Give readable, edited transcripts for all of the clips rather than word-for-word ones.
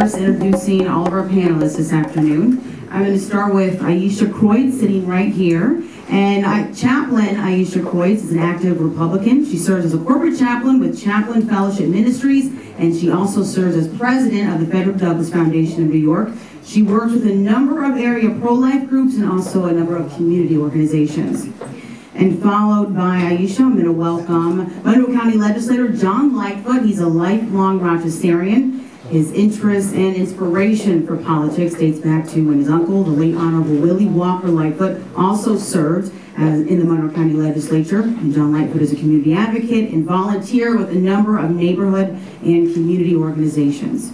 first introducing all of our panelists this afternoon. I'm going to start with Ayesha Kreutz, sitting right here. And Chaplain Ayesha Kreutz is an active Republican. She serves as a corporate chaplain with Chaplain Fellowship Ministries, and she also serves as president of the Frederick Douglass Foundation of New York. She works with a number of area pro-life groups and also a number of community organizations. And followed by Ayesha, I'm going to welcome Monroe County Legislator John Lightfoot. He's a lifelong Rochesterian. His interest and inspiration for politics dates back to when his uncle, the late Honorable Willie Walker Lightfoot, also served in the Monroe County Legislature. And John Lightfoot is a community advocate and volunteer with a number of neighborhood and community organizations.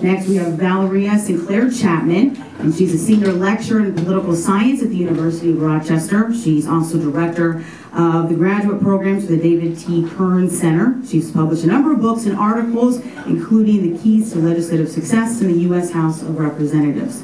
Next, we have Valerie Sinclair-Chapman, and she's a senior lecturer in political science at the University of Rochester. She's also director of the graduate programs for the David T. Kern Center. She's published a number of books and articles, including The Keys to Legislative Success in the U.S. House of Representatives.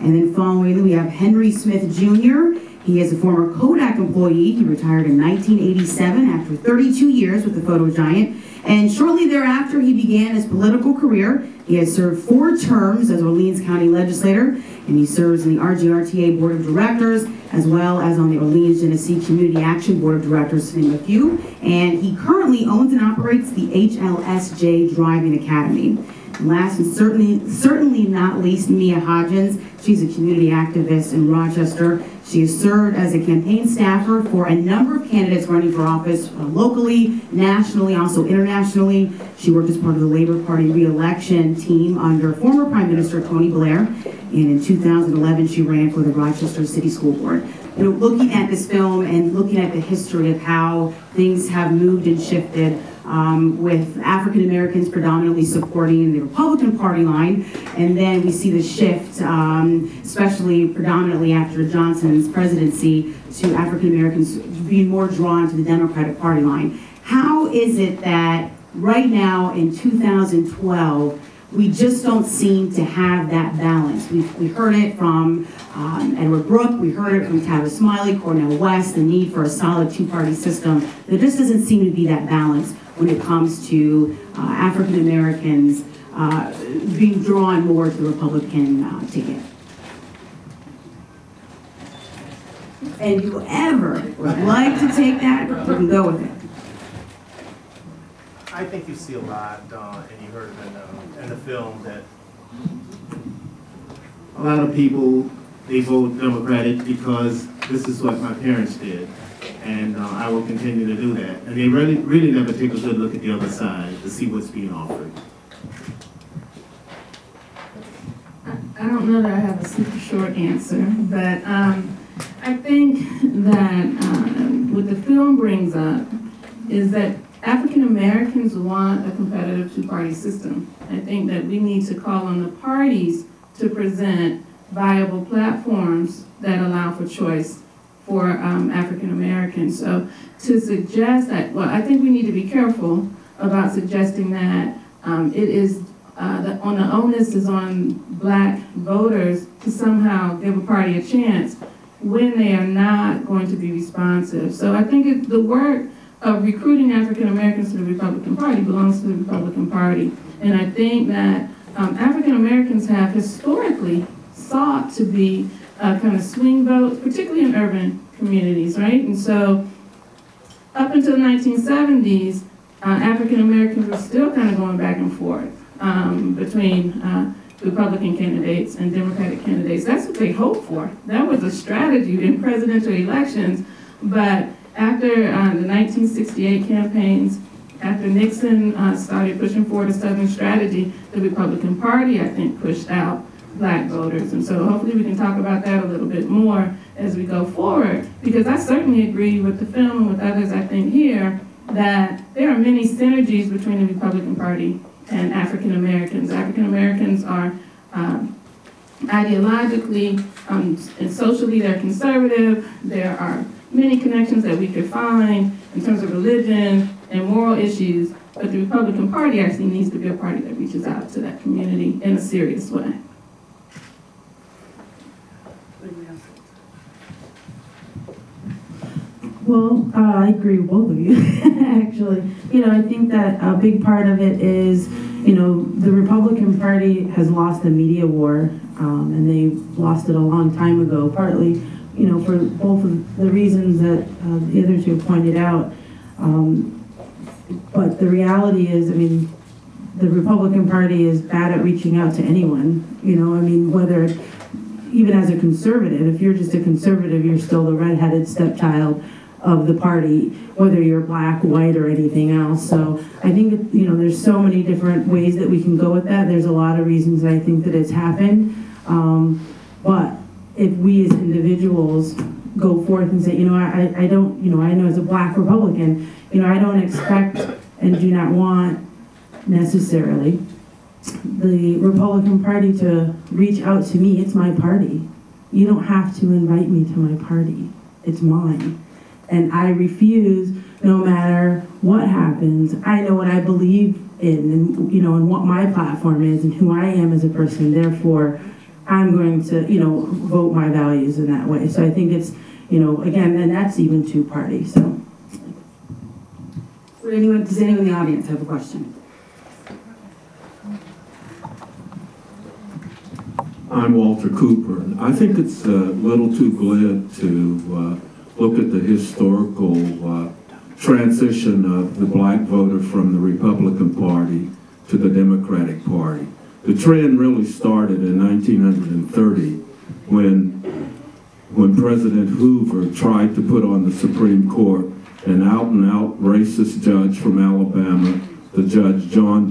And then following, we have Henry Smith Jr. He is a former Kodak employee. He retired in 1987 after 32 years with the photo giant. And shortly thereafter, he began his political career. He has served 4 terms as Orleans County Legislator, and he serves in the RGRTA Board of Directors, as well as on the Orleans Genesee Community Action Board of Directors, to name a few. And he currently owns and operates the HLSJ Driving Academy. And last and certainly not least, Mia Hodgins. She's a community activist in Rochester. She has served as a campaign staffer for a number of candidates running for office locally, nationally, also internationally. She worked as part of the Labor Party re-election team under former Prime Minister Tony Blair. And in 2011, she ran for the Rochester City School Board. You know, looking at this film and looking at the history of how things have moved and shifted, with African Americans predominantly supporting the Republican Party line, and then we see the shift, especially predominantly after Johnson's presidency, to African Americans being more drawn to the Democratic Party line. How is it that right now in 2012, we just don't seem to have that balance? We heard it from Edward Brooke, we heard it from Tavis Smiley, Cornel West, the need for a solid 2-party system. There just doesn't seem to be that balance when it comes to African Americans being drawn more to the Republican ticket. And whoever would like to take that, we can go with it. I think you see a lot, and you heard it in the film, that a lot of people, they vote Democratic because this is what my parents did. And I will continue to do that. And they really never take a good look at the other side to see what's being offered. I don't know that I have a super short answer, but I think that what the film brings up is that African Americans want a competitive 2-party system. I think that we need to call on the parties to present viable platforms that allow for choice for African Americans. So to suggest that, well, I think we need to be careful about suggesting that it is, the onus is on Black voters to somehow give a party a chance when they are not going to be responsive. So I think the work of recruiting African Americans to the Republican Party belongs to the Republican Party. And I think that African Americans have historically sought to be kind of swing votes, particularly in urban communities, right? And so up until the 1970s, African Americans were still kind of going back and forth between Republican candidates and Democratic candidates. That's what they hoped for. That was a strategy in presidential elections. But after the 1968 campaigns, after Nixon started pushing forward a Southern strategy, the Republican Party, I think, pushed out Black voters. And so hopefully we can talk about that a little bit more as we go forward, because I certainly agree with the film and with others, I think, here, that there are many synergies between the Republican Party and African Americans. African Americans are ideologically and socially, they're conservative. There are many connections that we could find in terms of religion and moral issues, but the Republican Party actually needs to be a party that reaches out to that community in a serious way. Well, I agree with both of you, actually. You know, I think that a big part of it is you know, the Republican Party has lost the media war, and they lost it a long time ago, partly, you know, for both of the reasons that the other two pointed out. But the reality is, I mean, the Republican Party is bad at reaching out to anyone, you know, I mean, whether, even as a conservative, if you're just a conservative, you're still the redheaded stepchild of the party, whether you're black, white, or anything else. So I think, you know, there's so many different ways that we can go with that. There's a lot of reasons I think that it's happened. But if we as individuals go forth and say, you know, I don't, you know, I know as a black Republican, you know, I don't expect and do not want necessarily the Republican Party to reach out to me. It's my party. You don't have to invite me to my party. It's mine. And I refuse, no matter what happens. I know what I believe in, and, you know, and what my platform is and who I am as a person. Therefore, I'm going to, you know, vote my values in that way. So I think it's, you know, again, and that's even two-party. So, does anyone in the audience have a question? I'm Walter Cooper. I think it's a little too glib to look at the historical transition of the black voter from the Republican Party to the Democratic Party. The trend really started in 1930 when President Hoover tried to put on the Supreme Court an out-and-out racist judge from Alabama, the Judge John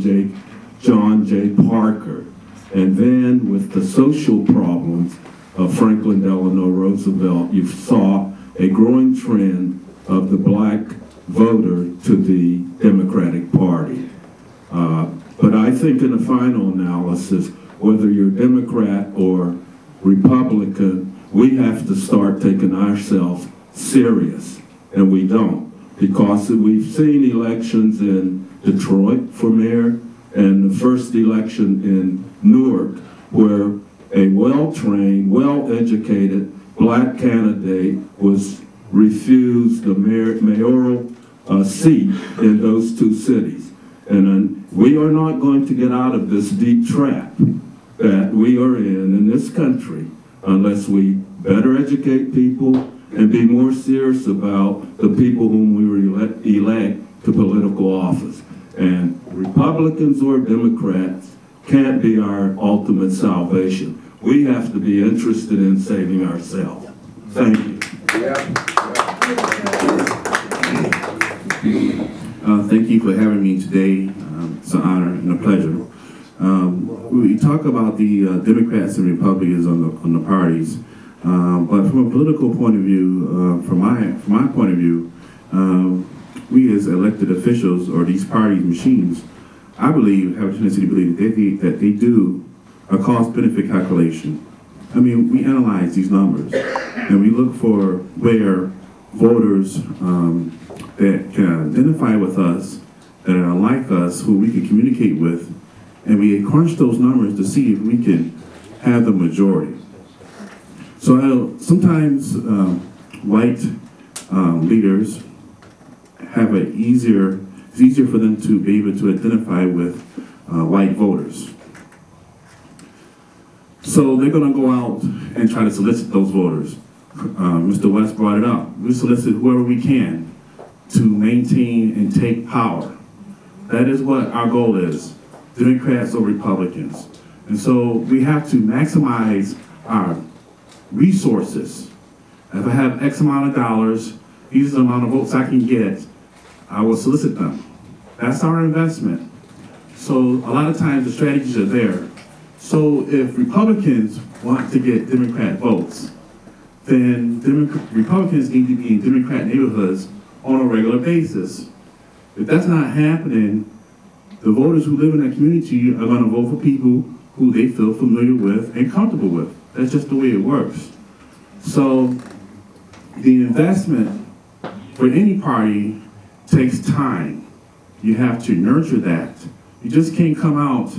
J. Parker. And then with the social problems of Franklin Delano Roosevelt, you saw a growing trend of the black voter to the Democratic Party. But I think in the final analysis, whether you're Democrat or Republican, we have to start taking ourselves serious, and we don't. Because we've seen elections in Detroit for mayor, and the first election in Newark, where a well-trained, well-educated black candidate was refused the mayoral seat in those two cities. And we are not going to get out of this deep trap that we are in this country unless we better educate people and be more serious about the people whom we elect to political office. And Republicans or Democrats can't be our ultimate salvation. We have to be interested in saving ourselves. Thank you. Thank you for having me today. It's an honor and a pleasure. We talk about the Democrats and Republicans on the parties, but from a political point of view, from my point of view, we as elected officials or these party machines, I believe, have a tendency to believe that they do a cost-benefit calculation. I mean, we analyze these numbers and we look for where voters that can identify with us, that are like us, who we can communicate with, and we crunch those numbers to see if we can have the majority. So sometimes white leaders have it's easier for them to be able to identify with white voters. So they're going to go out and try to solicit those voters. Mr. West brought it up. We solicit whoever we can to maintain and take power. That is what our goal is, Democrats or Republicans. And so we have to maximize our resources. If I have X amount of dollars, these are the amount of votes I can get, I will solicit them. That's our investment. So a lot of times the strategies are there. So if Republicans want to get Democrat votes, then Republicans need to be in Democrat neighborhoods on a regular basis. If that's not happening, the voters who live in that community are going to vote for people who they feel familiar with and comfortable with. That's just the way it works. So the investment for any party takes time. You have to nurture that. You just can't come out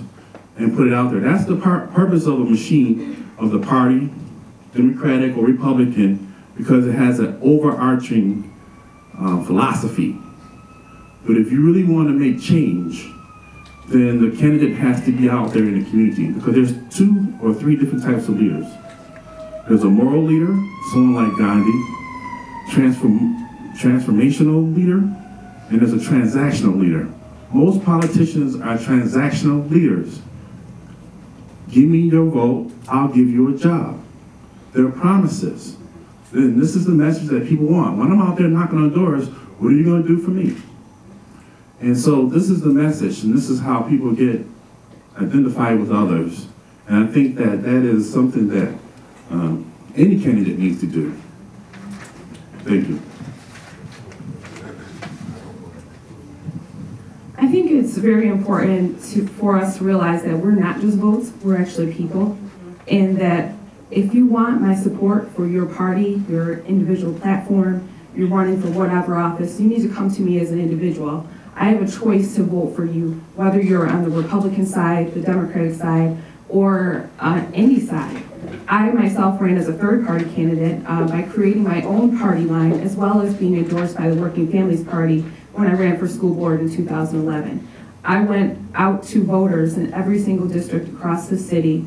and put it out there. That's the purpose of a machine of the party, Democratic or Republican, because it has an overarching philosophy. But if you really want to make change, then the candidate has to be out there in the community, because there's 2 or 3 different types of leaders. There's a moral leader, someone like Gandhi, transformational leader, and there's a transactional leader. Most politicians are transactional leaders. Give me your vote, I'll give you a job. They're promises. And this is the message that people want. When I'm out there knocking on doors, what are you going to do for me? And so this is the message, and this is how people get identified with others. And I think that that is something that any candidate needs to do. Thank you. I think it's very important for us to realize that we're not just votes, we're actually people. And that if you want my support for your party, your individual platform, you're running for whatever office, you need to come to me as an individual. I have a choice to vote for you, whether you're on the Republican side, the Democratic side, or on any side. I myself ran as a third-party candidate by creating my own party line, as well as being endorsed by the Working Families Party when I ran for school board in 2011. I went out to voters in every single district across the city,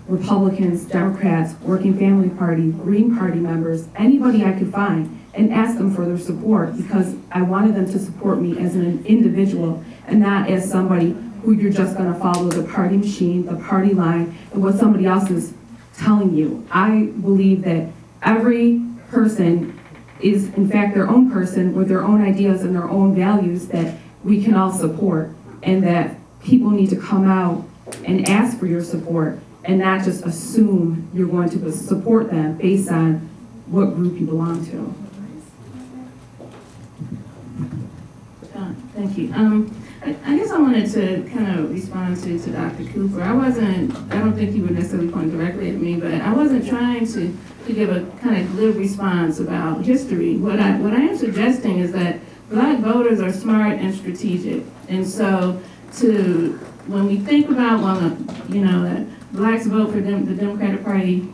Republicans, Democrats, Working Family Party, Green Party members, anybody I could find, and asked them for their support, because I wanted them to support me as an individual and not as somebody who you're just going to follow the party machine, the party line, and what somebody else is telling you. I believe that every person is in fact their own person with their own ideas and their own values that we can all support, and that people need to come out and ask for your support and not just assume you're going to support them based on what group you belong to. Thank you. I guess I wanted to kind of respond to Dr. Cooper. I don't think he would necessarily point directly at me, but I wasn't trying to give a kind of glib response about history. What I am suggesting is that Black voters are smart and strategic. And so when we think about, that Blacks vote for the Democratic Party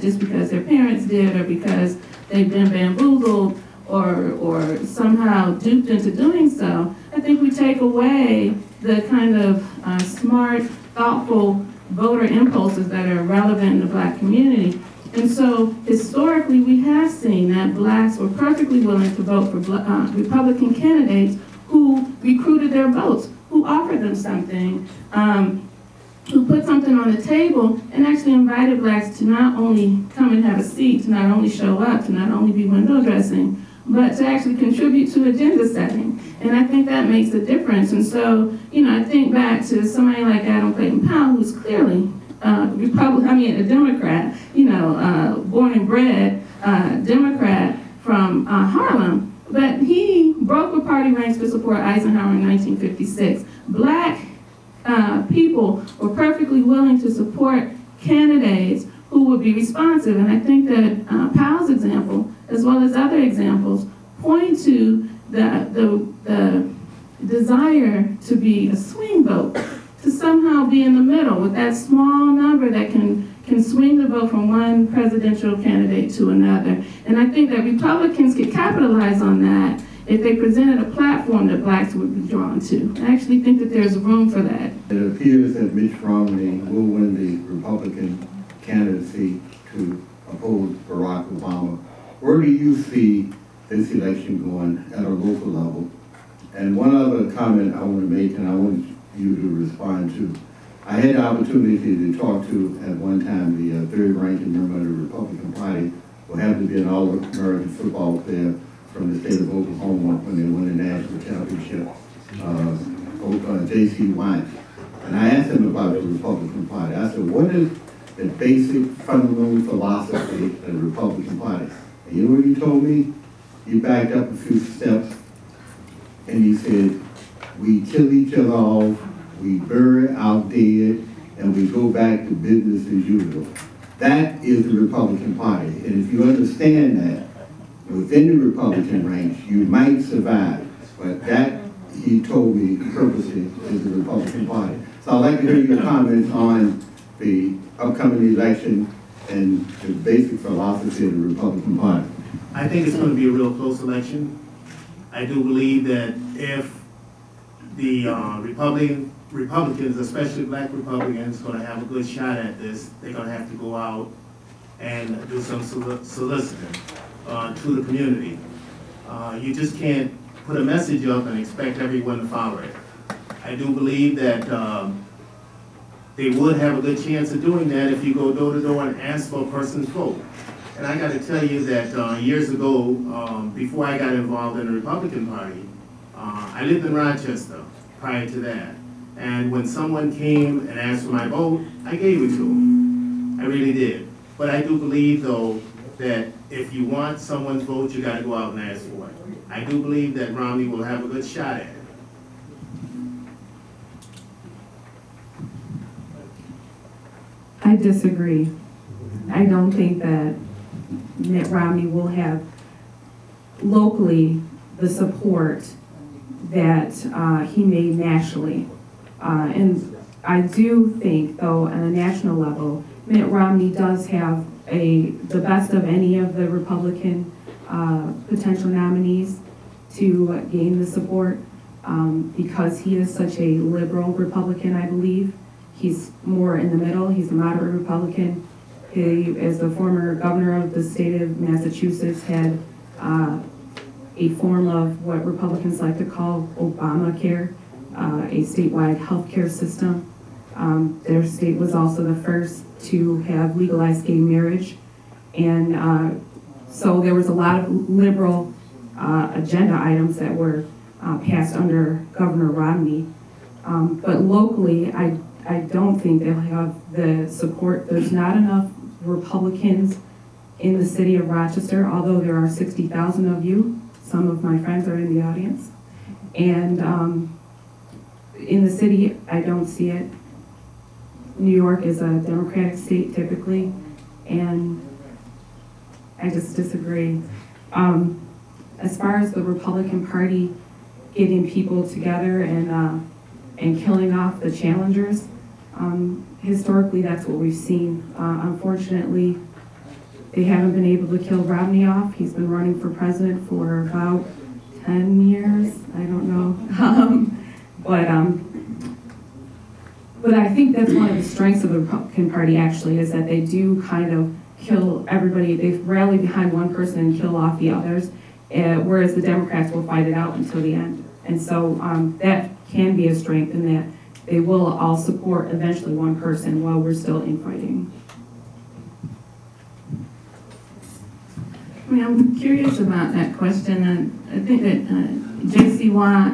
just because their parents did, or because they've been bamboozled, or somehow duped into doing so, I think we take away the kind of smart, thoughtful voter impulses that are relevant in the Black community. And so historically, we have seen that Blacks were perfectly willing to vote for Republican candidates who recruited their votes, who offered them something, who put something on the table and actually invited Blacks to not only come and have a seat, to not only show up, to not only be window dressing, but to actually contribute to agenda setting. And I think that makes a difference. And so, I think back to somebody like Adam Clayton Powell, who's clearly a Democrat, born and bred Democrat from Harlem, but he broke the party ranks to support Eisenhower in 1956. Black people were perfectly willing to support candidates who would be responsive. And I think that Powell's example, as well as other examples, point to the desire to be a swing vote, to somehow be in the middle with that small number that can swing the vote from one presidential candidate to another. And I think that Republicans could capitalize on that if they presented a platform that Blacks would be drawn to. I actually think that there's room for that. It appears that Mitt Romney will win the Republican candidacy to oppose Barack Obama. Where do you see this election going at a local level? And one other comment I want to make, and I want you to respond to. I had the opportunity to talk to, at one time, the third ranking member of the Republican Party, who happened to be an All-American football player from the state of Oklahoma when they won the national championship, J.C. White. And I asked him about the Republican Party. I said, what is the basic fundamental philosophy of the Republican Party? And you know what he told me? He backed up a few steps and he said, we kill each other off, we bury our dead, and we go back to business as usual. That is the Republican Party. And if you understand that, within the Republican ranks, you might survive. But that, he told me purposely, is the Republican Party. So I'd like to hear your comments on the upcoming election and the basic philosophy of the Republican Party. I think it's going to be a real close election. I do believe that if the Republicans, especially black Republicans, going to have a good shot at this. They're going to have to go out and do some soliciting to the community. You just can't put a message up and expect everyone to follow it. I do believe that they would have a good chance of doing that if you go door to door and ask for a person's vote. And I got to tell you that years ago, before I got involved in the Republican Party, I lived in Rochester prior to that. And when someone came and asked for my vote, I gave it to them. I really did. But I do believe, though, that if you want someone's vote, you got to go out and ask for it. I do believe that Romney will have a good shot at it. I disagree. I don't think that Mitt Romney will have locally the support that he made nationally. And I do think, though, on a national level, Mitt Romney does have the best of any of the Republican potential nominees to gain the support because he is such a liberal Republican, I believe. He's more in the middle. He's a moderate Republican. He, as the former governor of the state of Massachusetts, had a form of what Republicans like to call Obamacare, a statewide health care system. Their state was also the first to have legalized gay marriage. And so there was a lot of liberal agenda items that were passed under Governor Romney. But locally, I don't think they'll have the support. There's not enough Republicans in the city of Rochester, although there are 60,000 of you. Some of my friends are in the audience. And in the city, I don't see it. New York is a Democratic state typically, and I just disagree. As far as the Republican Party getting people together and killing off the challengers, historically that's what we've seen. Unfortunately, they haven't been able to kill Romney off. He's been running for president for about 10 years, I don't know. But I think that's one of the strengths of the Republican Party, actually, is that they do kind of kill everybody. They rally behind one person and kill off the others, whereas the Democrats will fight it out until the end. And so that can be a strength in that they will all support eventually one person while we're still infighting. I mean, I'm curious about that question. I think that J.C. Watt,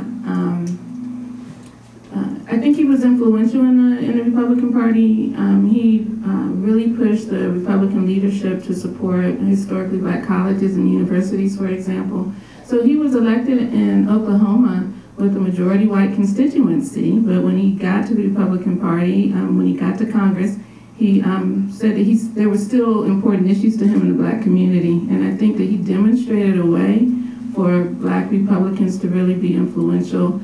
I think he was influential in the Republican Party. He really pushed the Republican leadership to support historically black colleges and universities, for example. So he was elected in Oklahoma with a majority white constituency, but when he got to the Republican Party, when he got to Congress, he said that there were still important issues to him in the black community, and I think that he demonstrated a way for black Republicans to really be influential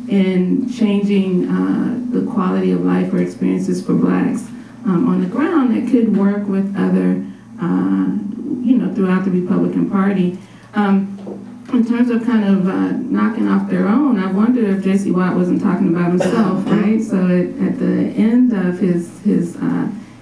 in changing the quality of life or experiences for blacks on the ground that could work with other, throughout the Republican Party. In terms of kind of knocking off their own, I wonder if J.C. Watt wasn't talking about himself, right? So at the end of his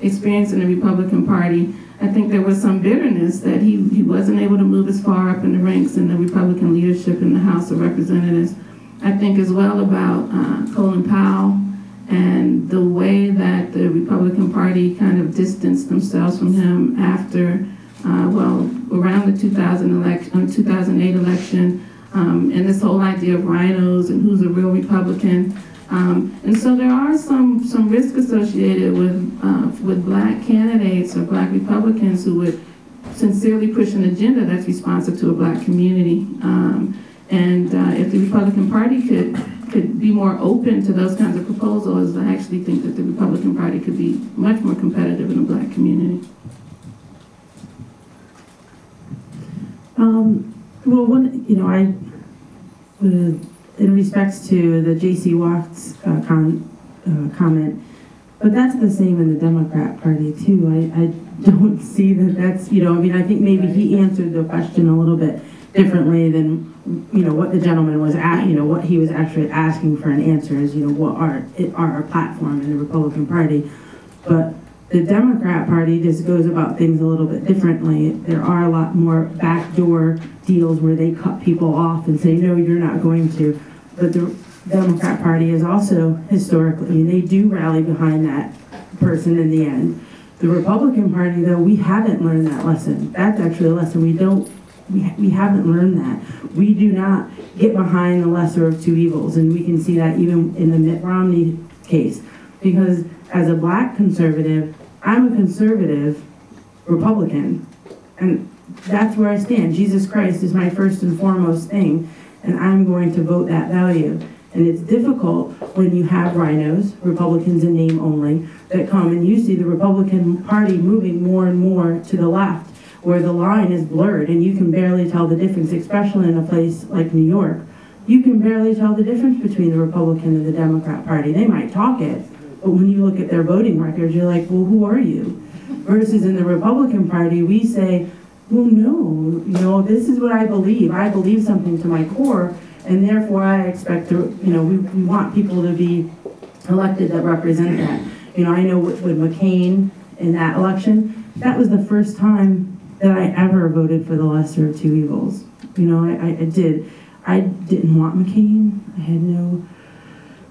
experience in the Republican Party, I think there was some bitterness that he wasn't able to move as far up in the ranks in the Republican leadership in the House of Representatives. I think as well about Colin Powell and the way that the Republican Party kind of distanced themselves from him after, around the 2008 election, and this whole idea of rhinos and who's a real Republican. And so there are some risk associated with black candidates or black Republicans who would sincerely push an agenda that's responsive to a black community. If the Republican Party could be more open to those kinds of proposals, I actually think that the Republican Party could be much more competitive in the black community. In respects to the J.C. Watt's comment, but that's the same in the Democrat Party too. I don't see that's, I think maybe he answered the question a little bit differently than, you know, what the gentleman was at, you know, what he was actually asking for an answer is, you know, what are our platform in the Republican Party. But the Democrat Party just goes about things a little bit differently. There are a lot more backdoor deals where they cut people off and say, no, you're not going to. But the Democrat Party is also historically, I mean, they do rally behind that person in the end. The Republican Party, though, we haven't learned that lesson. That's actually a lesson we haven't learned that. We do not get behind the lesser of two evils, and we can see that even in the Mitt Romney case. Because as a black conservative, I'm a conservative Republican, and that's where I stand. Jesus Christ is my first and foremost thing, and I'm going to vote that value. And it's difficult when you have rhinos, Republicans in name only, that come and you see the Republican Party moving more and more to the left, where the line is blurred and you can barely tell the difference, especially in a place like New York. You can barely tell the difference between the Republican and the Democrat Party. They might talk it, but when you look at their voting records, you're like, well, who are you? Versus in the Republican Party, we say, well, no, you know, this is what I believe. I believe something to my core, and therefore I expect to, you know, we want people to be elected that represent that. You know, I know with McCain in that election, that was the first time that I ever voted for the lesser of two evils. You know, I did. I didn't want McCain. I had no,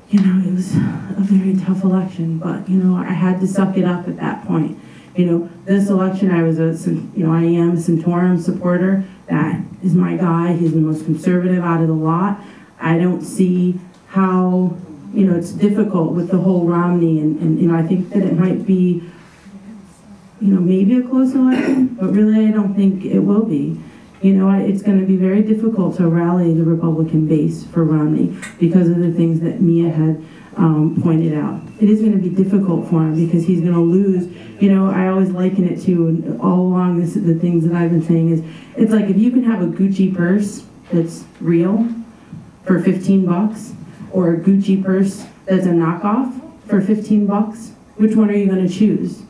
you know, it was a very tough election, but, you know, I had to suck it up at that point. You know, this election, I was you know, I am a Santorum supporter. That is my guy. He's the most conservative out of the lot. I don't see how, you know, it's difficult with the whole Romney, and you know, I think that it might be, you know, maybe a close election, but really I don't think it will be. You know, it's going to be very difficult to rally the Republican base for Romney because of the things that Mia had pointed out. It is going to be difficult for him because he's going to lose. You know, I always liken it to, and all along the things that I've been saying is, it's like if you can have a Gucci purse that's real for 15 bucks or a Gucci purse that's a knockoff for 15 bucks, which one are you going to choose?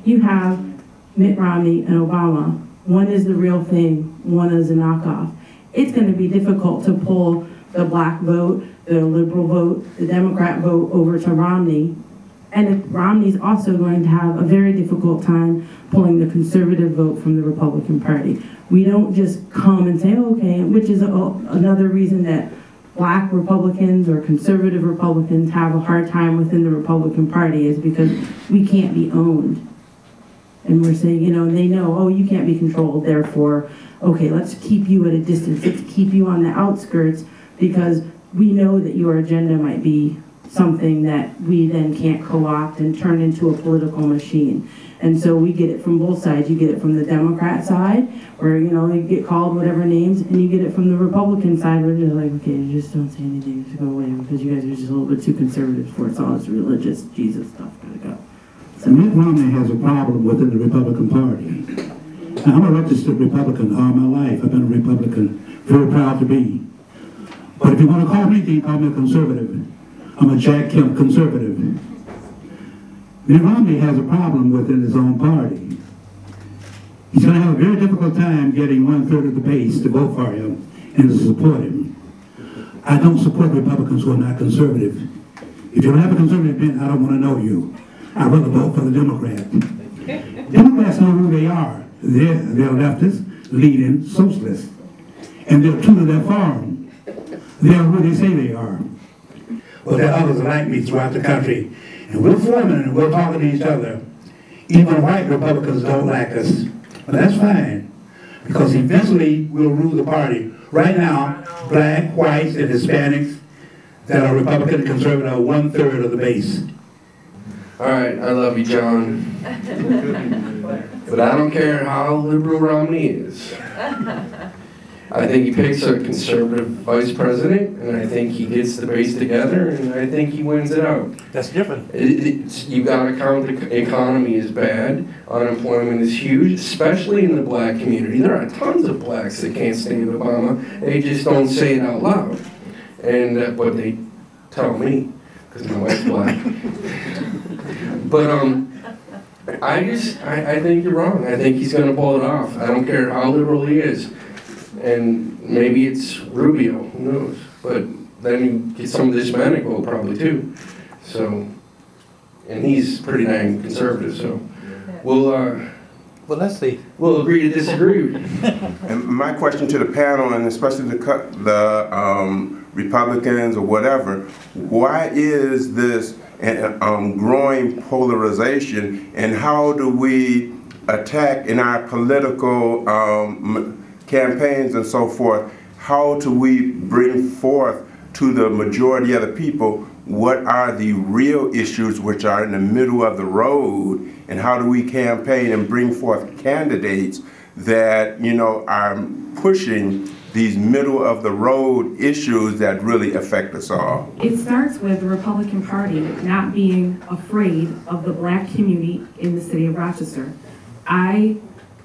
You have Mitt Romney and Obama. One is the real thing, one is a knockoff. It's going to be difficult to pull the black vote, the liberal vote, the Democrat vote over to Romney. And Romney's also going to have a very difficult time pulling the conservative vote from the Republican Party. We don't just come and say, okay, which is another reason that black Republicans or conservative Republicans have a hard time within the Republican Party, is because we can't be owned. And we're saying, you know, and they know, oh, you can't be controlled, therefore, okay, let's keep you at a distance, let's keep you on the outskirts, because we know that your agenda might be something that we then can't co-opt and turn into a political machine. And so we get it from both sides. You get it from the Democrat side, where, you know, you get called whatever names, and you get it from the Republican side, where they're like, okay, you just don't say anything, just go away, because you guys are just a little bit too conservative for it. It's all this religious Jesus stuff, gotta go. So Mitt Romney has a problem within the Republican Party. Now, I'm a registered Republican all my life. I've been a Republican, very proud to be. But if you want to call me, you can call me a conservative. I'm a Jack Kemp conservative. Mitt Romney has a problem within his own party. He's going to have a very difficult time getting 1/3 of the base to vote for him and to support him. I don't support Republicans who are not conservative. If you don't have a conservative bent, I don't want to know you. I'd rather vote for the Democrat. Democrats know who they are. They're leftists, leading socialists. And they're true to their form. They're who they say they are. But there are others like me throughout the country. And we're forming and we're talking to each other. Even white Republicans don't like us. But that's fine. Because eventually we'll rule the party. Right now, black, whites, and Hispanics that are Republican and conservative are 1/3 of the base. All right, I love you, John. But I don't care how liberal Romney is. I think he picks a conservative vice president, and I think he gets the base together, and I think he wins it out. That's different. You got to count the economy is bad. Unemployment is huge, especially in the black community. There are tons of blacks that can't stand Obama. They just don't say it out loud. And but they tell me, because my wife's black. But I think you're wrong. I think he's going to pull it off. I don't care how liberal he is. and maybe it's Rubio, who knows? But then you get some of the Hispanic vote probably too. So, and he's pretty dang conservative, so well, let's see. We'll agree to disagree. And my question to the panel, and especially the Republicans or whatever, why is this growing polarization, and how do we attack in our political campaigns and so forth, how do we bring forth to the majority of the people what are the real issues which are in the middle of the road, and how do we campaign and bring forth candidates that, you know, are pushing these middle of the road issues that really affect us all? It starts with the Republican Party not being afraid of the black community in the city of Rochester. I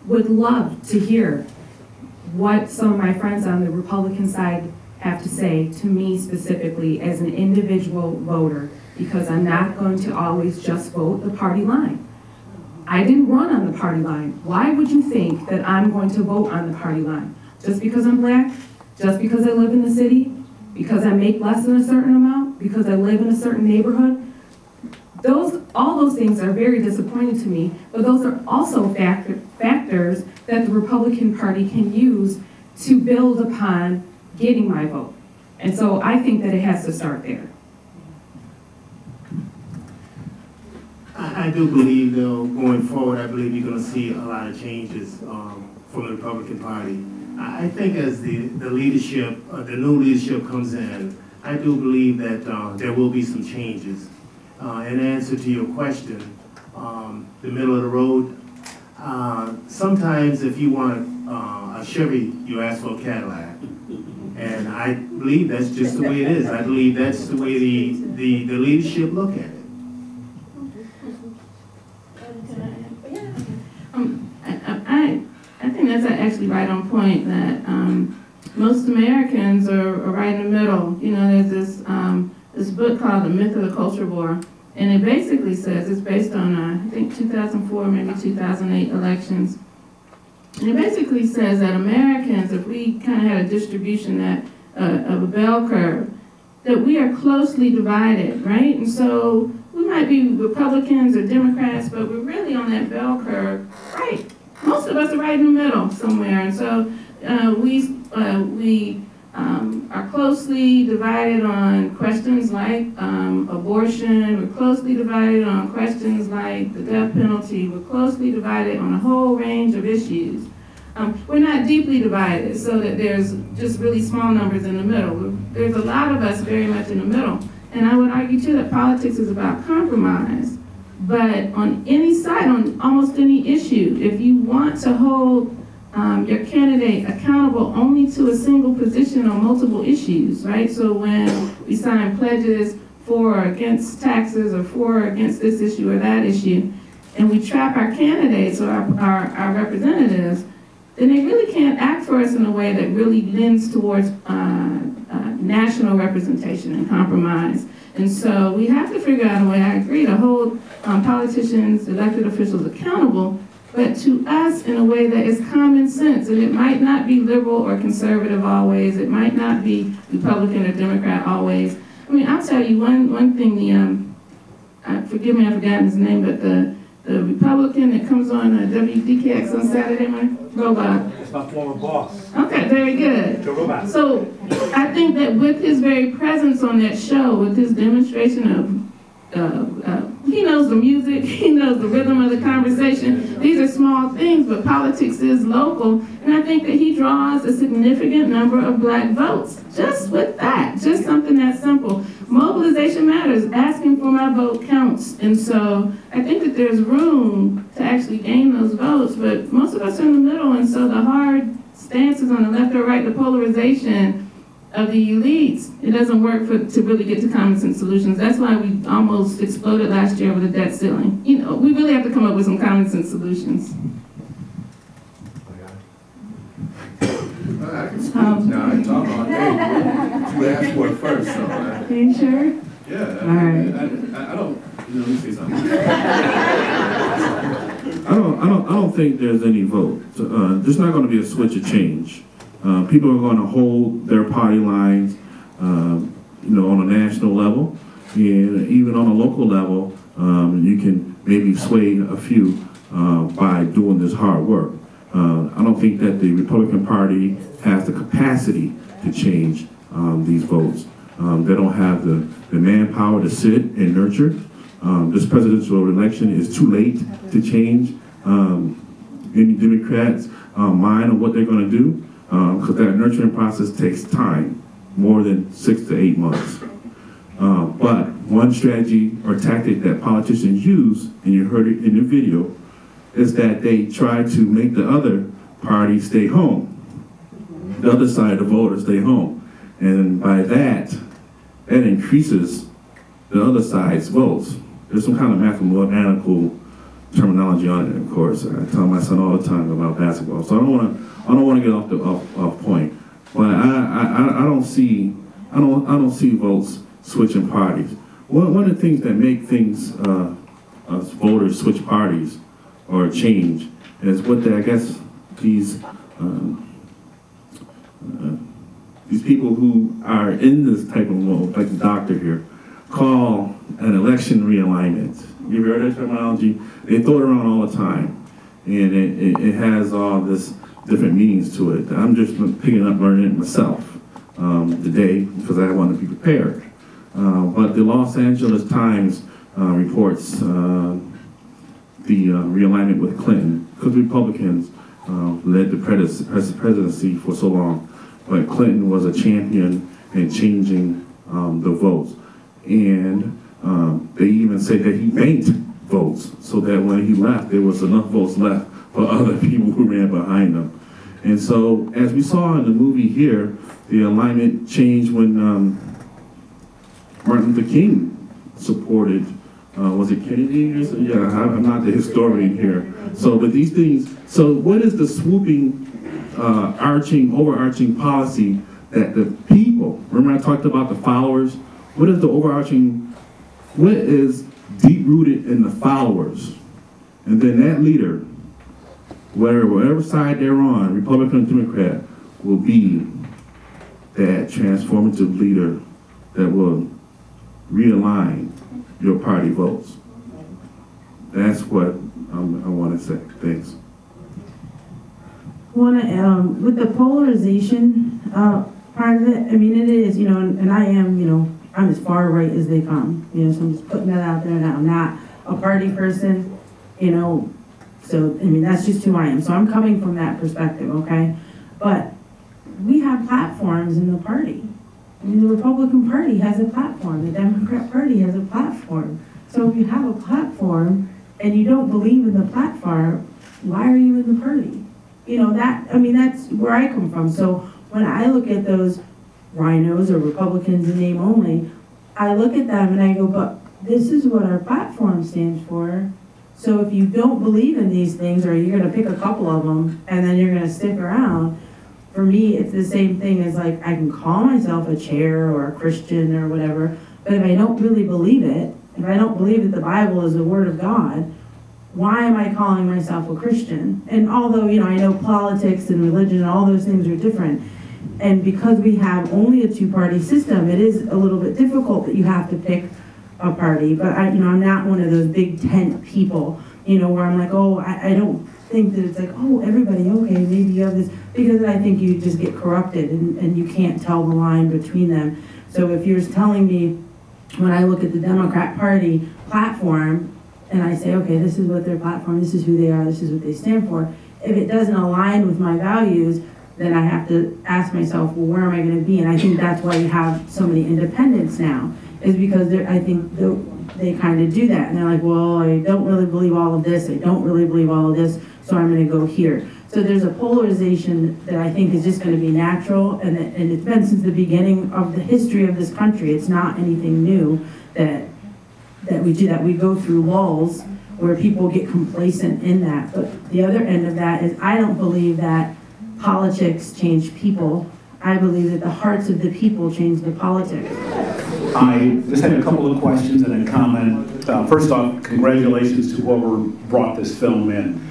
would love to hear what some of my friends on the Republican side have to say to me specifically as an individual voter, because I'm not going to always just vote the party line. I didn't run on the party line. Why would you think that I'm going to vote on the party line? Just because I'm black? Just because I live in the city? Because I make less than a certain amount? Because I live in a certain neighborhood? All those things are very disappointing to me, but those are also factors that the Republican Party can use to build upon getting my vote. And so I think that it has to start there. I do believe, though, going forward, I believe you're going to see a lot of changes from the Republican Party. I think as the leadership, the new leadership comes in, I do believe that there will be some changes. In answer to your question, the middle of the road, sometimes if you want a Chevy, you ask for a Cadillac. And I believe that's just the way it is. I believe that's the way the leadership look at it. I think that's actually right on point, that most Americans are right in the middle. You know, there's this book called The Myth of the Culture War, and it basically says, it's based on, I think, 2004, maybe 2008 elections. And it basically says that Americans, if we kind of had a distribution that of a bell curve, that we are closely divided, right? And so we might be Republicans or Democrats, but we're really on that bell curve, right? Most of us are right in the middle somewhere. And so we are closely divided on questions like abortion. We're closely divided on questions like the death penalty. We're closely divided on a whole range of issues. We're not deeply divided, so that there's just really small numbers in the middle. There's a lot of us very much in the middle. And I would argue, too, that politics is about compromise. But on any side, on almost any issue, if you want to hold your candidate accountable only to a single position on multiple issues, right? So when we sign pledges for or against taxes, or for or against this issue or that issue, and we trap our candidates or our representatives, then they really can't act for us in a way that really lends towards national representation and compromise. And so we have to figure out a way, I agree, to hold politicians, elected officials accountable, but to us in a way that is common sense. And it might not be liberal or conservative always. It might not be Republican or Democrat always. I mean, I'll tell you one thing, forgive me, I've forgotten his name, but the Republican that comes on WXXI on Saturday morning, Robot. It's my former boss. Okay, very good. So I think that with his very presence on that show, with his demonstration of, he knows the music, he knows the rhythm of the conversation. These are small things, but politics is local. And I think that he draws a significant number of black votes. Just with that, just something that simple. Mobilization matters. Asking for my vote counts. And so I think that there's room to actually gain those votes, but most of us are in the middle, and so the hard stances on the left or right, the polarization of the elites, it doesn't work to really get to common sense solutions. That's why we almost exploded last year with a debt ceiling. You know, we really have to come up with some common sense solutions. I can speak now. I talk all day. You asked for it first, so. Are you sure? Yeah. All right. I don't. Let me say something. I don't think there's any vote. There's not going to be a switch of change People are going to hold their party lines, you know, on a national level, and even on a local level, you can maybe sway a few by doing this hard work. I don't think that the Republican Party has the capacity to change these votes. They don't have the manpower to sit and nurture. This presidential election is too late to change any Democrats' mind on what they're going to do, because that nurturing process takes time, more than 6 to 8 months. But one strategy or tactic that politicians use, and you heard it in the video, is that they try to make the other party stay home. The other side of the voter stay home. And by that increases the other side's votes. There's some kind of mathematical terminology on it, of course. I tell my son all the time about basketball, so I don't want to get off point. But I don't see votes switching parties. One of the things that make things voters switch parties or change is what I guess these people who are in this type of mode, like the doctor here, call an election realignment. You ever heard that terminology? They throw it around all the time, and it has all this different meanings to it. I'm just picking up learning it myself today because I want to be prepared. But the Los Angeles Times reports the realignment with Clinton, because Republicans led the presidency for so long, but Clinton was a champion in changing the votes. And they even say that he banked votes so that when he left, there was enough votes left for other people who ran behind him. And so, as we saw in the movie here, the alignment changed when Martin Luther King supported, was it Kennedy? Yeah, I'm not the historian here. So, but these things, so what is the swooping, overarching policy that the people, remember I talked about the followers? What is the overarching, what is deep-rooted in the followers? And then that leader, whatever side they're on, Republican or Democrat, will be that transformative leader that will realign your party votes. That's what I want to say. Thanks. With the polarization part of it, I mean, it is, you know, and I am, you know, I'm as far right as they come, you know, so I'm just putting that out there. Now, I'm not a party person, you know, so, I mean, that's just who I am. So I'm coming from that perspective, okay? But we have platforms in the party. I mean, the Republican Party has a platform. The Democrat Party has a platform. So if you have a platform and you don't believe in the platform, why are you in the party? You know, that, I mean, that's where I come from. So when I look at those rhinos or Republicans in name only, I look at them and I go, but this is what our platform stands for. So if you don't believe in these things, or you're going to pick a couple of them and then you're going to stick around, for me, it's the same thing as like, I can call myself a chair or a Christian or whatever, but if I don't really believe it, if I don't believe that the Bible is the Word of God, why am I calling myself a Christian? And although, you know, I know politics and religion and all those things are different, and because we have only a two-party system, it is a little bit difficult that you have to pick a party. But I'm not one of those big tent people, you know, where I'm like, oh, I don't think that it's like, oh, everybody, okay, maybe you have this, because I think you just get corrupted and you can't tell the line between them. So if you're telling me, when I look at the Democrat Party platform, and I say, okay, this is what their platform, this is who they are, this is what they stand for, if it doesn't align with my values, then I have to ask myself, well, where am I going to be? And I think that's why you have so many independents now, is because I think they kind of do that. And they're like, well, I don't really believe all of this, I don't really believe all of this, so I'm going to go here. So there's a polarization that I think is just going to be natural, and it's been since the beginning of the history of this country. It's not anything new that we do that. We go through lulls where people get complacent in that. But the other end of that is, I don't believe that politics change people. I believe that the hearts of the people change the politics. I just had a couple of questions and a comment. First off, congratulations to whoever brought this film in.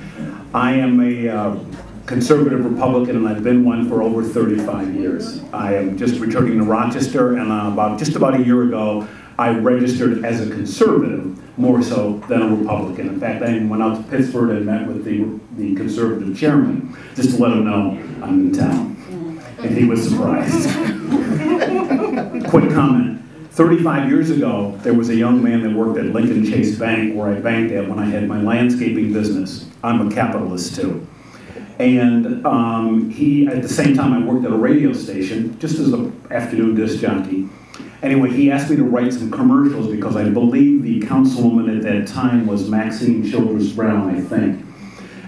I am a conservative Republican, and I've been one for over 35 years. I am just returning to Rochester, and just about a year ago, I registered as a conservative, more so than a Republican. In fact, I even went out to Pittsburgh and met with the conservative chairman, just to let him know I'm in town. And he was surprised. Quick comment. 35 years ago, there was a young man that worked at Lincoln Chase Bank, where I banked at when I had my landscaping business. I'm a capitalist too. And he, at the same time, I worked at a radio station, just as an afternoon disc jockey. Anyway, he asked me to write some commercials because I believe the councilwoman at that time was Maxine Childress Brown, I think.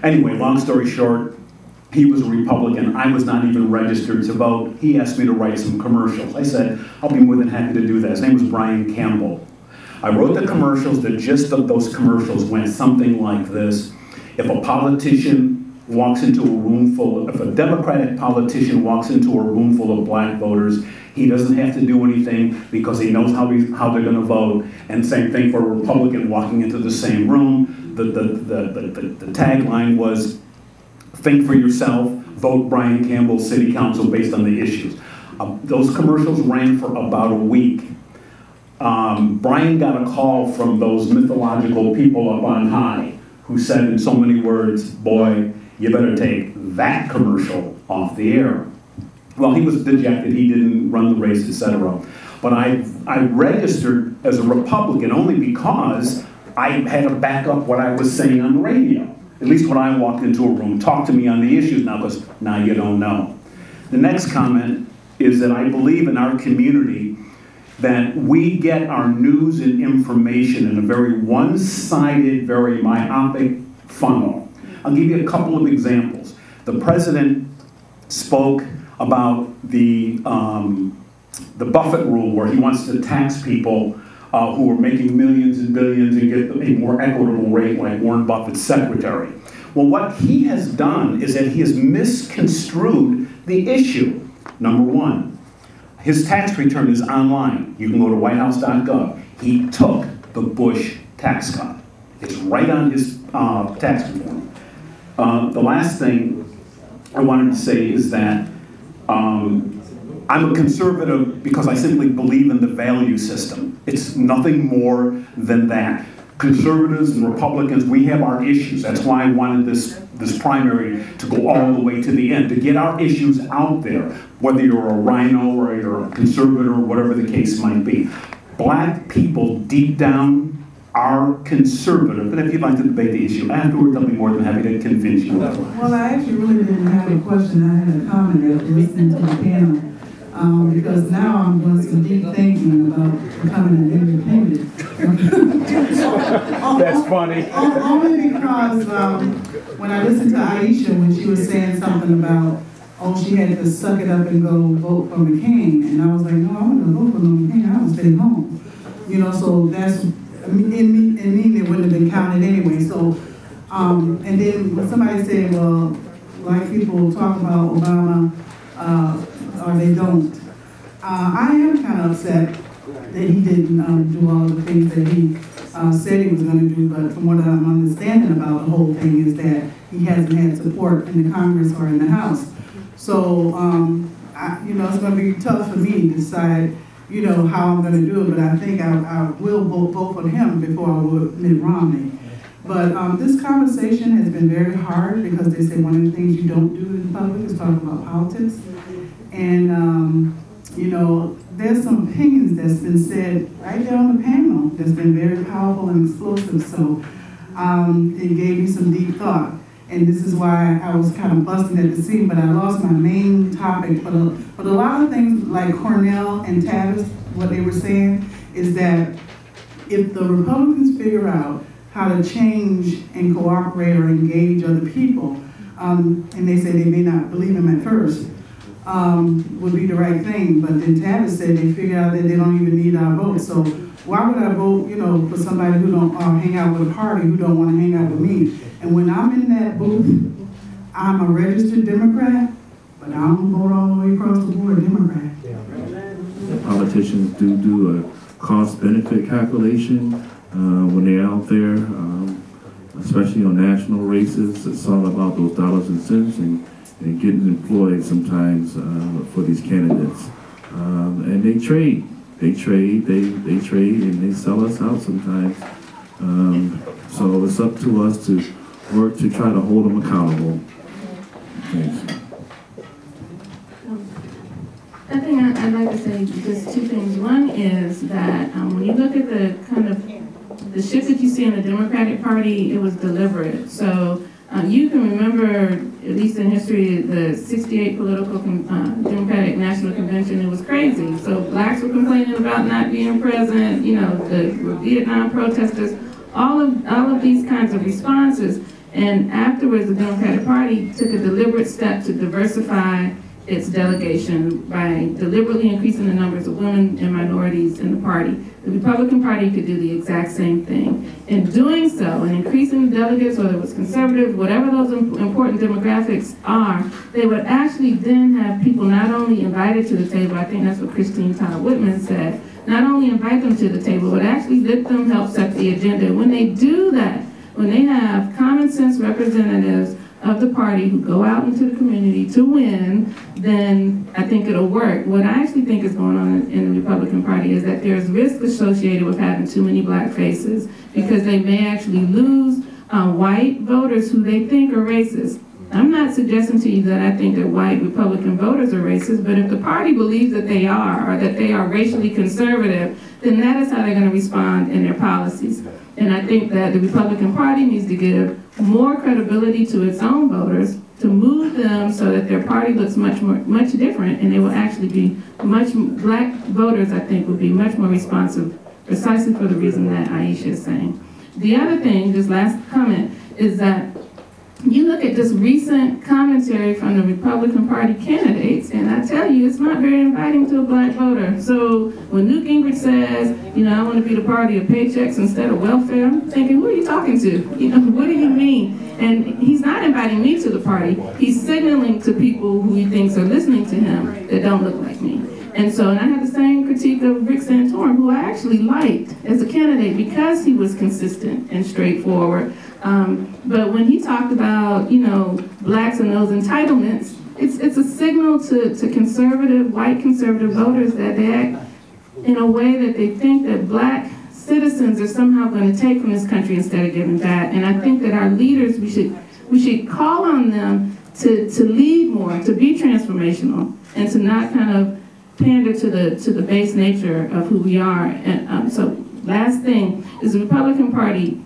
Anyway, long story short, he was a Republican. I was not even registered to vote. He asked me to write some commercials. I said, I'll be more than happy to do that. His name was Brian Campbell. I wrote the commercials. The gist of those commercials went something like this. If a politician walks into a room full, if a Democratic politician walks into a room full of black voters, he doesn't have to do anything because he knows how they're going to vote. And same thing for a Republican walking into the same room. The tagline was, think for yourself, vote Brian Campbell City Council based on the issues. Those commercials ran for about a week. Brian got a call from those mythological people up on high who said in so many words, boy, you better take that commercial off the air. Well, he was dejected, he didn't run the race, etc. But I registered as a Republican only because I had to back up what I was saying on the radio. At least when I walked into a room, talk to me on the issues now, because now you don't know. The next comment is that I believe in our community that we get our news and information in a very one-sided, very myopic funnel. I'll give you a couple of examples. The president spoke about the Buffett rule, where he wants to tax people who are making millions and billions and get a more equitable rate, like Warren Buffett's secretary. Well, what he has done is that he has misconstrued the issue. Number one, his tax return is online. You can go to whitehouse.gov. He took the Bush tax cut. It's right on his tax reform. The last thing I wanted to say is that I'm a conservative because I simply believe in the value system. It's nothing more than that. Conservatives and Republicans, we have our issues. That's why I wanted this primary to go all the way to the end, to get our issues out there, whether you're a rhino or you're a conservative or whatever the case might be. Black people deep down are conservative, but if you'd like to debate the issue afterwards, I'll be more than happy to convince you otherwise. Well, I actually really didn't have a question. I had a comment after listening to the panel. Because now I'm doing some deep thinking about becoming an independent. That's funny. Only because when I listened to Ayesha when she was saying something about, oh, she had to suck it up and go vote for McCain, and I was like, no, I wouldn't vote for McCain. I would stay home. You know, so that's in me it wouldn't have been counted anyway. So, and then when somebody said, well, black people talk about Obama. Or they don't. I am kind of upset that he didn't do all of the things that he said he was going to do, but from what I'm understanding about the whole thing is that he hasn't had support in the Congress or in the House. So, you know, it's going to be tough for me to decide, you know, how I'm going to do it, but I think I will vote for him before I would Mitt Romney. But this conversation has been very hard because they say one of the things you don't do in public is talk about politics. And, you know, there's some opinions that's been said right there on the panel that's been very powerful and explosive. So it gave me some deep thought. And this is why I was kind of busting at the seam, but I lost my main topic. But a lot of things like Cornell and Tavis, what they were saying is that if the Republicans figure out how to change and cooperate or engage other people, and they say they may not believe them at first, would be the right thing. But then Tavis said they figured out that they don't even need our vote. So why would I vote, you know, for somebody who don't hang out with a party, who don't want to hang out with me? And when I'm in that booth, I'm a registered Democrat, but I don't vote all the way across the board Democrat. Politicians do a cost-benefit calculation when they're out there. especially on national races. It's all about those dollars and cents and getting employed sometimes for these candidates. And they trade, and they sell us out sometimes. So it's up to us to work to try to hold them accountable. Thanks. I think I'd like to say just two things. One is that when you look at the kind of the shift that you see in the Democratic Party, it was deliberate. So you can remember, at least in history, the '68 political Democratic National Convention. It was crazy. So blacks were complaining about not being present. You know, the Vietnam protesters, all of these kinds of responses. And afterwards, the Democratic Party took a deliberate step to diversify its delegation by deliberately increasing the numbers of women and minorities in the party. The Republican Party could do the exact same thing. In doing so, and increasing the delegates, whether it was conservative, whatever those important demographics are, they would actually then have people not only invited to the table, I think that's what Christine Todd Whitman said, not only invite them to the table, but actually let them help set the agenda. When they do that, when they have common sense representatives of the party who go out into the community to win, then I think it'll work. What I actually think is going on in the Republican Party is that there's risk associated with having too many black faces, because they may actually lose white voters who they think are racist. I'm not suggesting to you that I think that white Republican voters are racist, but if the party believes that they are, or that they are racially conservative, then that is how they're going to respond in their policies. And I think that the Republican Party needs to give more credibility to its own voters, to move them so that their party looks much different, and they will actually be black voters, I think, will be much more responsive, precisely for the reason that Ayesha is saying. The other thing, this last comment, is that you look at this recent commentary from the Republican Party candidates, and I tell you, it's not very inviting to a black voter. So when Newt Gingrich says, you know, I want to be the party of paychecks instead of welfare, I'm thinking, who are you talking to? You know, what do you mean? And he's not inviting me to the party. He's signaling to people who he thinks are listening to him that don't look like me. And so, and I had the same critique of Rick Santorum, who I actually liked as a candidate because he was consistent and straightforward. But when he talked about, you know, blacks and those entitlements, it's a signal to conservative, white conservative voters that they act in a way that they think that black citizens are somehow going to take from this country instead of giving back. And I think that our leaders, we should call on them to lead more, to be transformational, and to not kind of pander to the base nature of who we are. And so last thing is the Republican Party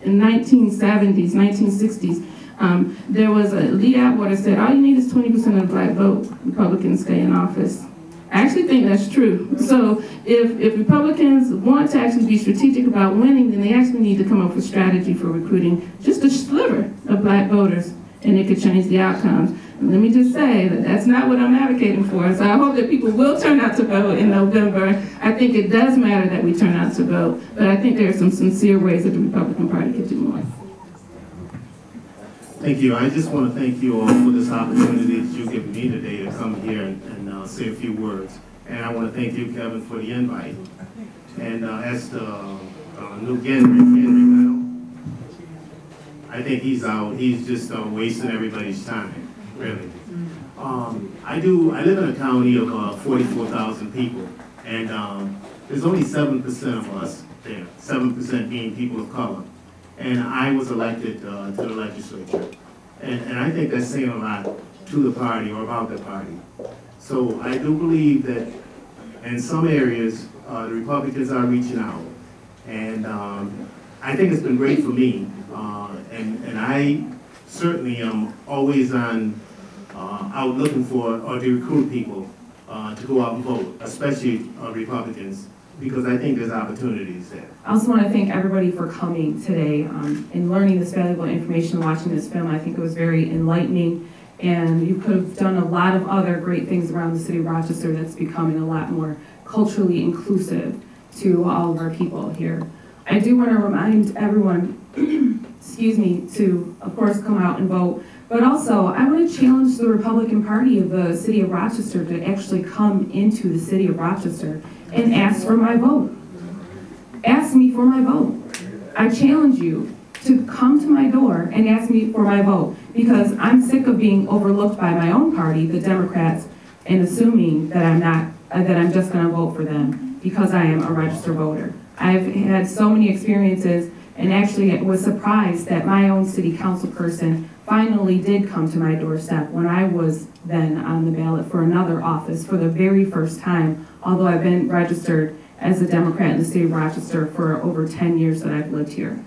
in 1970s, 1960s, there was Lee Atwater said, all you need is 20% of the black vote, Republicans stay in office. I actually think that's true. So if Republicans want to actually be strategic about winning, then they actually need to come up with strategy for recruiting just a sliver of black voters, and it could change the outcomes. And let me just say that that's not what I'm advocating for. So I hope that people will turn out to vote in November. I think it does matter that we turn out to vote, but I think there are some sincere ways that the Republican Party could do more. Thank you. I just want to thank you all for this opportunity that you've given me today to come here and say a few words. And I want to thank you, Kevin, for the invite. And as to Newt Gingrich, I think he's out. He's just wasting everybody's time, really. I live in a county of 44,000 people, and there's only 7% of us there, 7% being people of color. And I was elected to the legislature. And I think that's saying a lot to the party or about the party. So I do believe that in some areas, the Republicans are reaching out. And I think it's been great for me. And I certainly am always out looking for or to recruit people to go out and vote, especially Republicans, because I think there's opportunities there. I also want to thank everybody for coming today and learning this valuable information, watching this film. I think it was very enlightening, and you could have done a lot of other great things around the city of Rochester that's becoming a lot more culturally inclusive to all of our people here. I do want to remind everyone, excuse me, to, of course, come out and vote. But also, I want to challenge the Republican Party of the city of Rochester to actually come into the city of Rochester and ask for my vote. Ask me for my vote. I challenge you to come to my door and ask me for my vote, because I'm sick of being overlooked by my own party, the Democrats, and assuming that I'm just going to vote for them because I am a registered voter. I've had so many experiences, and actually was surprised that my own city council person finally did come to my doorstep when I was then on the ballot for another office for the very first time, although I've been registered as a Democrat in the state of Rochester for over 10 years that I've lived here.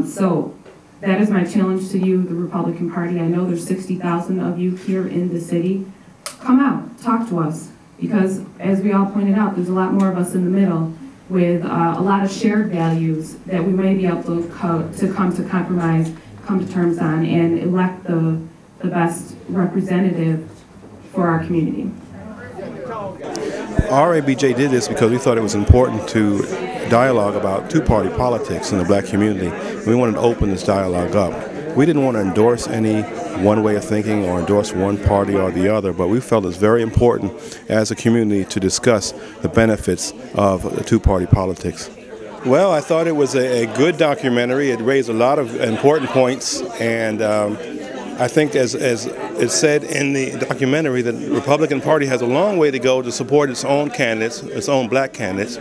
So that is my challenge to you, the Republican Party. I know there's 60,000 of you here in the city. Come out, talk to us, because as we all pointed out, there's a lot more of us in the middle with a lot of shared values that we may be able to come to compromise, come to terms on, and elect the best representative for our community. RABJ did this because we thought it was important to dialogue about two-party politics in the black community. We wanted to open this dialogue up. We didn't want to endorse any one way of thinking or endorse one party or the other, but we felt it's very important as a community to discuss the benefits of two-party politics. Well, I thought it was a good documentary. It raised a lot of important points, and I think as it's said in the documentary, the Republican Party has a long way to go to support its own candidates, its own black candidates,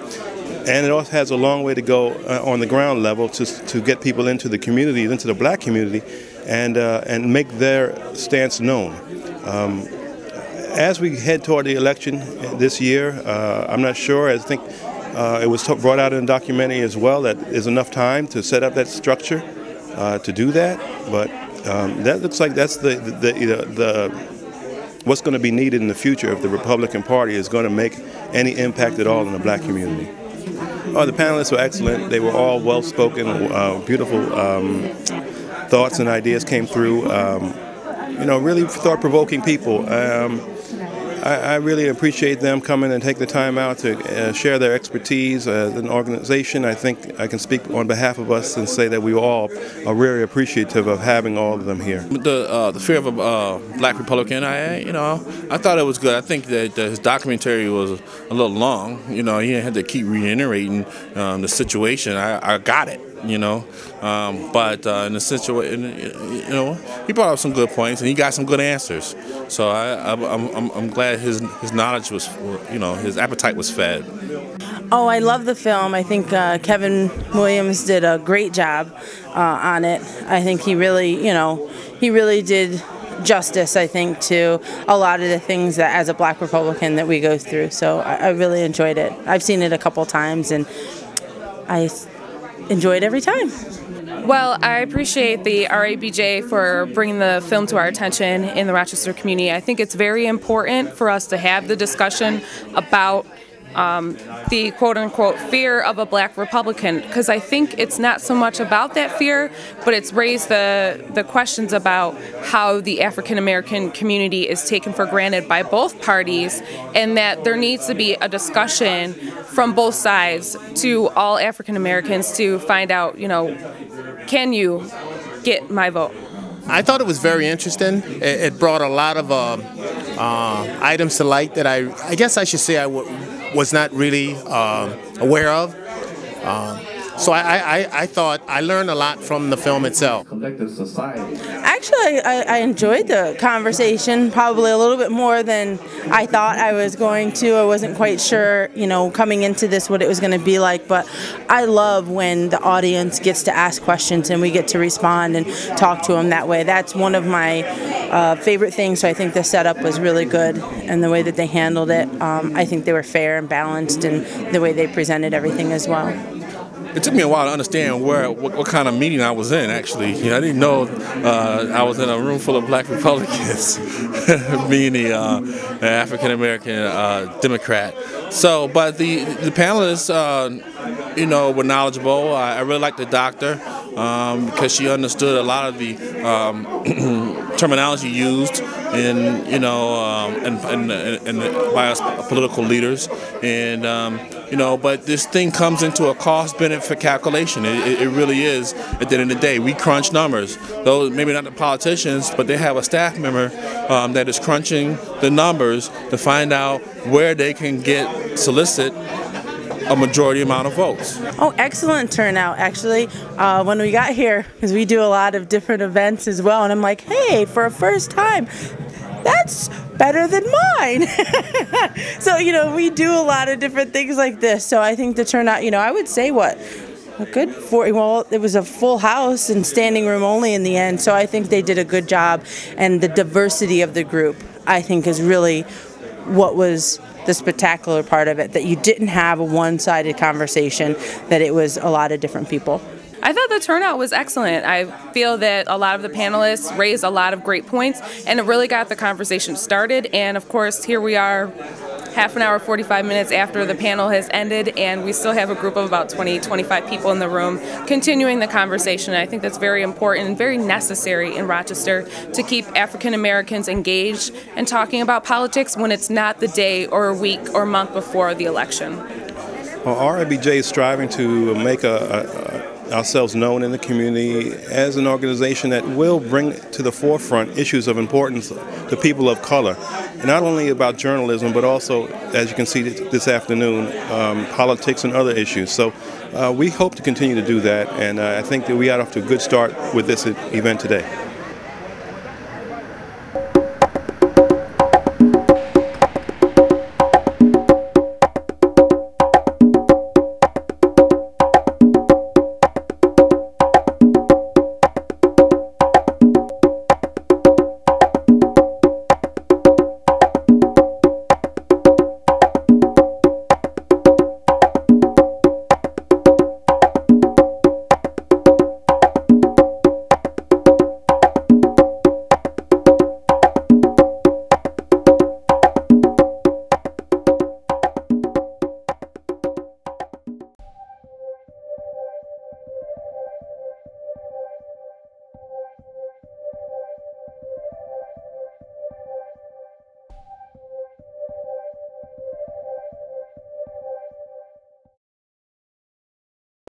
and it also has a long way to go on the ground level to get people into the community, into the black community, and make their stance known. As we head toward the election this year, I'm not sure. I think it was brought out in the documentary as well that there's enough time to set up that structure to do that. But that looks like that's what's going to be needed in the future if the Republican Party is going to make any impact at all in the black community. Oh, the panelists were excellent. They were all well-spoken, beautiful thoughts and ideas came through. You know, really thought-provoking people. I really appreciate them coming and take the time out to share their expertise as an organization. I think I can speak on behalf of us and say that we all are really appreciative of having all of them here. The fear of a black Republican, I thought it was good. I think that his documentary was a little long. You know, he didn't have to keep reiterating the situation. I got it. You know, but in the situation, you know, he brought up some good points and he got some good answers. So I'm glad his knowledge was, you know, his appetite was fed. Oh, I love the film. I think Kevin Williams did a great job on it. I think he really, you know, he really did justice, I think, to a lot of the things that as a black Republican that we go through. So I really enjoyed it. I've seen it a couple times and I enjoy it every time. Well, I appreciate the RABJ for bringing the film to our attention in the Rochester community. I think it's very important for us to have the discussion about the quote-unquote fear of a black Republican, because I think it's not so much about that fear, but it's raised the questions about how the African-American community is taken for granted by both parties, and that there needs to be a discussion from both sides to all African-Americans to find out, you know, can you get my vote? I thought it was very interesting. It brought a lot of items to light that I guess I should say I was not really aware of. So I thought I learned a lot from the film itself. Actually, I enjoyed the conversation probably a little bit more than I thought I was going to. I wasn't quite sure, you know, coming into this what it was going to be like, but I love when the audience gets to ask questions and we get to respond and talk to them that way. That's one of my favorite things, so I think the setup was really good and the way that they handled it. I think they were fair and balanced in the way they presented everything as well. It took me a while to understand what kind of meeting I was in, actually. You know, I didn't know I was in a room full of black Republicans, being the African-American Democrat. So, but the panelists, you know, were knowledgeable. I really liked the doctor because she understood a lot of the terminology used in, you know, and by us political leaders. And, you know, but this thing comes into a cost-benefit calculation. It really is. At the end of the day, we crunch numbers. Those maybe not the politicians, but they have a staff member that is crunching the numbers to find out where they can solicit a majority amount of votes. Oh, excellent turnout, actually. When we got here, because we do a lot of different events as well, and I'm like, hey, for a first time, that's better than mine. So, we do a lot of different things like this. So I think the turnout, I would say a good 40, well, it was a full house and standing room only in the end. So I think they did a good job. And the diversity of the group, I think, is really what was the spectacular part of it, that you didn't have a one-sided conversation, that it was a lot of different people. I thought the turnout was excellent. I feel that a lot of the panelists raised a lot of great points, and it really got the conversation started. And of course, here we are, half an hour, 45 minutes after the panel has ended, and we still have a group of about 20, 25 people in the room continuing the conversation. I think that's very important and very necessary in Rochester to keep African Americans engaged and talking about politics when it's not the day or a week or month before the election. Well, RABJ is striving to make ourselves known in the community as an organization that will bring to the forefront issues of importance to people of color. And not only about journalism, but also, as you can see this afternoon, politics and other issues. So we hope to continue to do that, and I think that we got off to a good start with this event today.